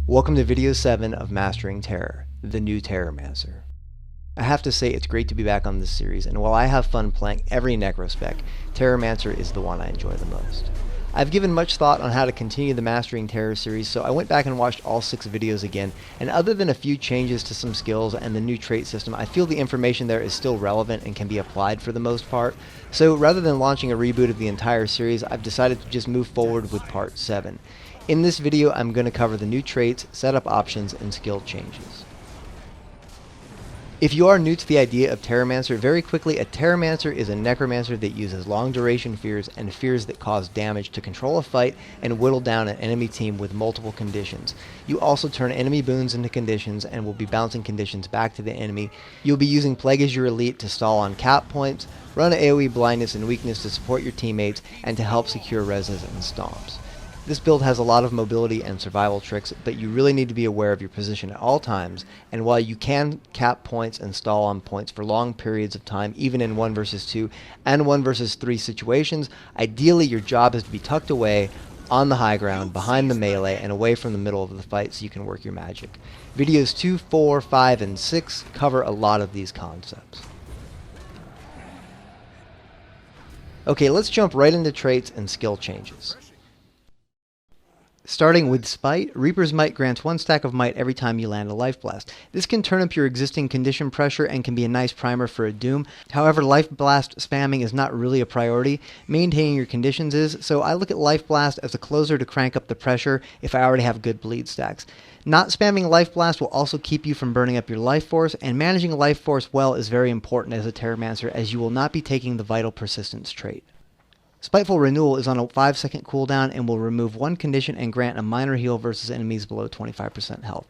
Welcome to video 7 of Mastering Terror, the new Terrormancer. I have to say it's great to be back on this series, and while I have fun playing every necrospec, Terrormancer is the one I enjoy the most. I've given much thought on how to continue the Mastering Terror series, so I went back and watched all 6 videos again, and other than a few changes to some skills and the new trait system, I feel the information there is still relevant and can be applied for the most part. So rather than launching a reboot of the entire series, I've decided to just move forward with part 7. In this video, I'm going to cover the new traits, setup options, and skill changes. If you are new to the idea of Terrormancer, very quickly, a Terrormancer is a necromancer that uses long duration fears and fears that cause damage to control a fight and whittle down an enemy team with multiple conditions. You also turn enemy boons into conditions and will be bouncing conditions back to the enemy. You'll be using Plague as your elite to stall on cap points, run AoE blindness and weakness to support your teammates, and to help secure reses and stomps. This build has a lot of mobility and survival tricks, but you really need to be aware of your position at all times, and while you can cap points and stall on points for long periods of time, even in 1 versus 2 and 1 versus 3 situations, ideally your job is to be tucked away on the high ground, behind the melee, and away from the middle of the fight so you can work your magic. Videos 2, 4, 5, and 6 cover a lot of these concepts. Okay, let's jump right into traits and skill changes. Starting with Spite, Reaper's Might grants 1 stack of might every time you land a Life Blast. This can turn up your existing condition pressure and can be a nice primer for a Doom. However, Life Blast spamming is not really a priority. Maintaining your conditions is, so I look at Life Blast as a closer to crank up the pressure if I already have good bleed stacks. Not spamming Life Blast will also keep you from burning up your Life Force, and managing Life Force well is very important as a Terrormancer, as you will not be taking the Vital Persistence trait. Spiteful Renewal is on a 5-second cooldown and will remove 1 condition and grant a minor heal versus enemies below 25% health.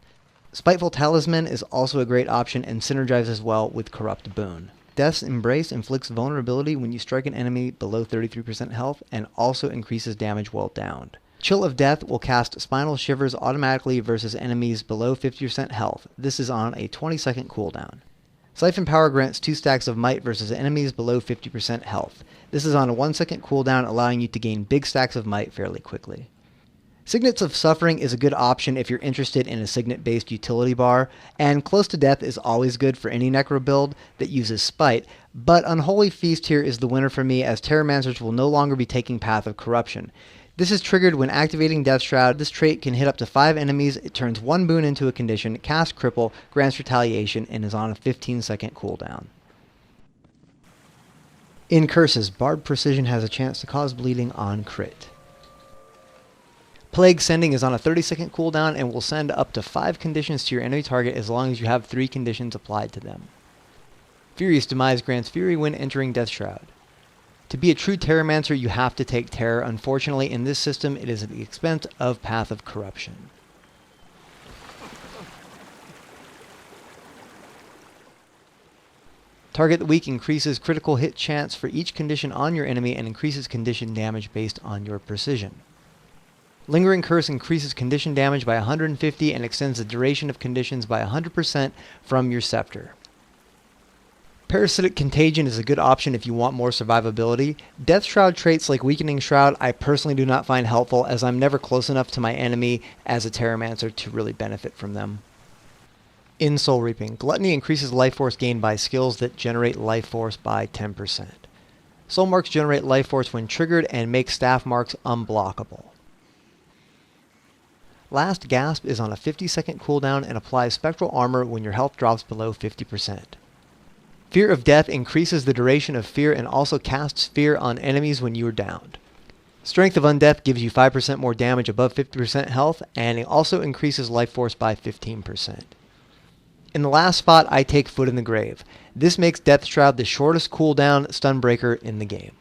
Spiteful Talisman is also a great option and synergizes well with Corrupt Boon. Death's Embrace inflicts vulnerability when you strike an enemy below 33% health and also increases damage while downed. Chill of Death will cast Spinal Shivers automatically versus enemies below 50% health. This is on a 20-second cooldown. Siphon Power grants 2 stacks of might versus enemies below 50% health. This is on a 1-second cooldown, allowing you to gain big stacks of might fairly quickly. Signets of Suffering is a good option if you're interested in a signet-based utility bar, and Close to Death is always good for any necro build that uses Spite, but Unholy Feast here is the winner for me, as Terrormancers will no longer be taking Path of Corruption. This is triggered when activating Death Shroud. This trait can hit up to 5 enemies, it turns 1 boon into a condition, casts Cripple, grants Retaliation, and is on a 15-second cooldown. In Curses, Bard Precision has a chance to cause bleeding on crit. Plague Sending is on a 30-second cooldown and will send up to 5 conditions to your enemy target as long as you have 3 conditions applied to them. Furious Demise grants Fury when entering Death Shroud. To be a true Terrormancer, you have to take Terror. Unfortunately, in this system, it is at the expense of Path of Corruption. Target the Weak increases critical hit chance for each condition on your enemy and increases condition damage based on your precision. Lingering Curse increases condition damage by 150 and extends the duration of conditions by 100% from your scepter. Parasitic Contagion is a good option if you want more survivability. Death Shroud traits like Weakening Shroud I personally do not find helpful, as I'm never close enough to my enemy as a Terrormancer to really benefit from them. In Soul Reaping, Gluttony increases life force gain by skills that generate life force by 10%. Soul Marks generate life force when triggered and make staff marks unblockable. Last Gasp is on a 50-second cooldown and applies Spectral Armor when your health drops below 50%. Fear of Death increases the duration of fear and also casts fear on enemies when you are downed. Strength of Undeath gives you 5% more damage above 50% health, and it also increases life force by 15%. In the last spot, I take Foot in the Grave. This makes Death Shroud the shortest cooldown stun breaker in the game.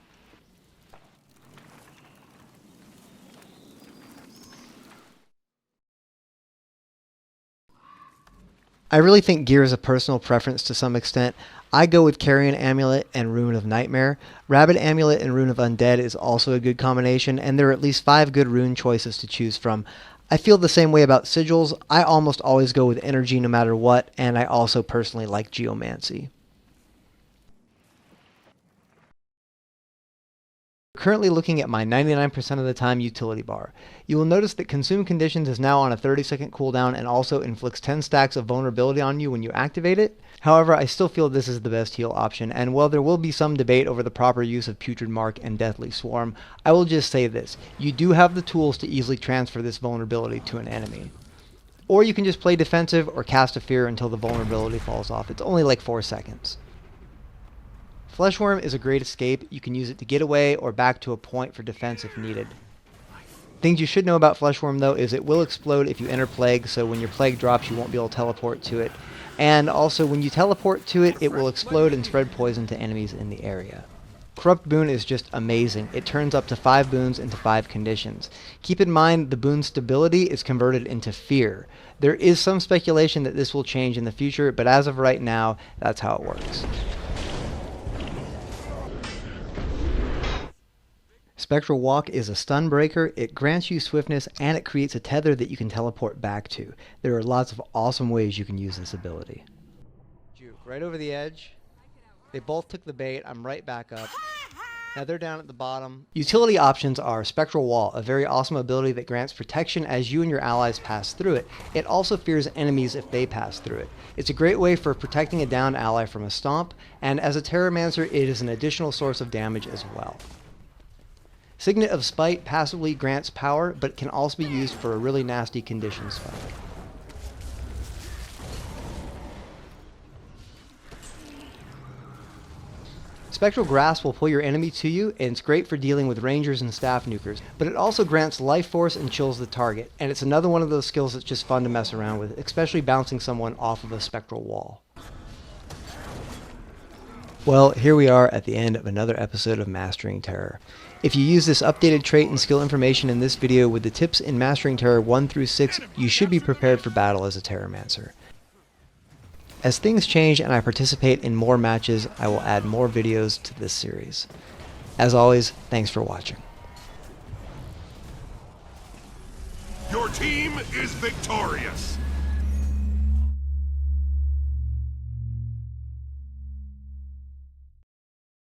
I really think gear is a personal preference to some extent. I go with Carrion Amulet and Rune of Nightmare. Rabbit Amulet and Rune of Undead is also a good combination, and there are at least 5 good rune choices to choose from. I feel the same way about sigils. I almost always go with energy no matter what, and I also personally like geomancy. Currently looking at my 99% of the time utility bar. You will notice that Consume Conditions is now on a 30-second cooldown and also inflicts 10 stacks of vulnerability on you when you activate it. However, I still feel this is the best heal option, and while there will be some debate over the proper use of Putrid Mark and Deathly Swarm, I will just say this: you do have the tools to easily transfer this vulnerability to an enemy. Or you can just play defensive or cast a fear until the vulnerability falls off. It's only like 4 seconds. Fleshworm is a great escape. You can use it to get away or back to a point for defense if needed. Things you should know about Fleshworm though is it will explode if you enter Plague, so when your Plague drops you won't be able to teleport to it. And also when you teleport to it, it will explode and spread poison to enemies in the area. Corrupt Boon is just amazing. It turns up to 5 boons into 5 conditions. Keep in mind the boon stability is converted into fear. There is some speculation that this will change in the future, but as of right now, that's how it works. Spectral Walk is a stun breaker. It grants you swiftness and it creates a tether that you can teleport back to. There are lots of awesome ways you can use this ability. Right over the edge. They both took the bait. I'm right back up. Now they're down at the bottom. Utility options are Spectral Wall, a very awesome ability that grants protection as you and your allies pass through it. It also fears enemies if they pass through it. It's a great way for protecting a downed ally from a stomp, and as a Terrormancer, it is an additional source of damage as well. Signet of Spite passively grants power, but can also be used for a really nasty condition spike. Spectral Grasp will pull your enemy to you, and it's great for dealing with rangers and staff nukers, but it also grants life force and chills the target, and it's another one of those skills that's just fun to mess around with, especially bouncing someone off of a spectral wall. Well, here we are at the end of another episode of Mastering Terror. If you use this updated trait and skill information in this video with the tips in Mastering Terror 1 through 6, you should be prepared for battle as a Terrormancer. As things change and I participate in more matches, I will add more videos to this series. As always, thanks for watching. Your team is victorious!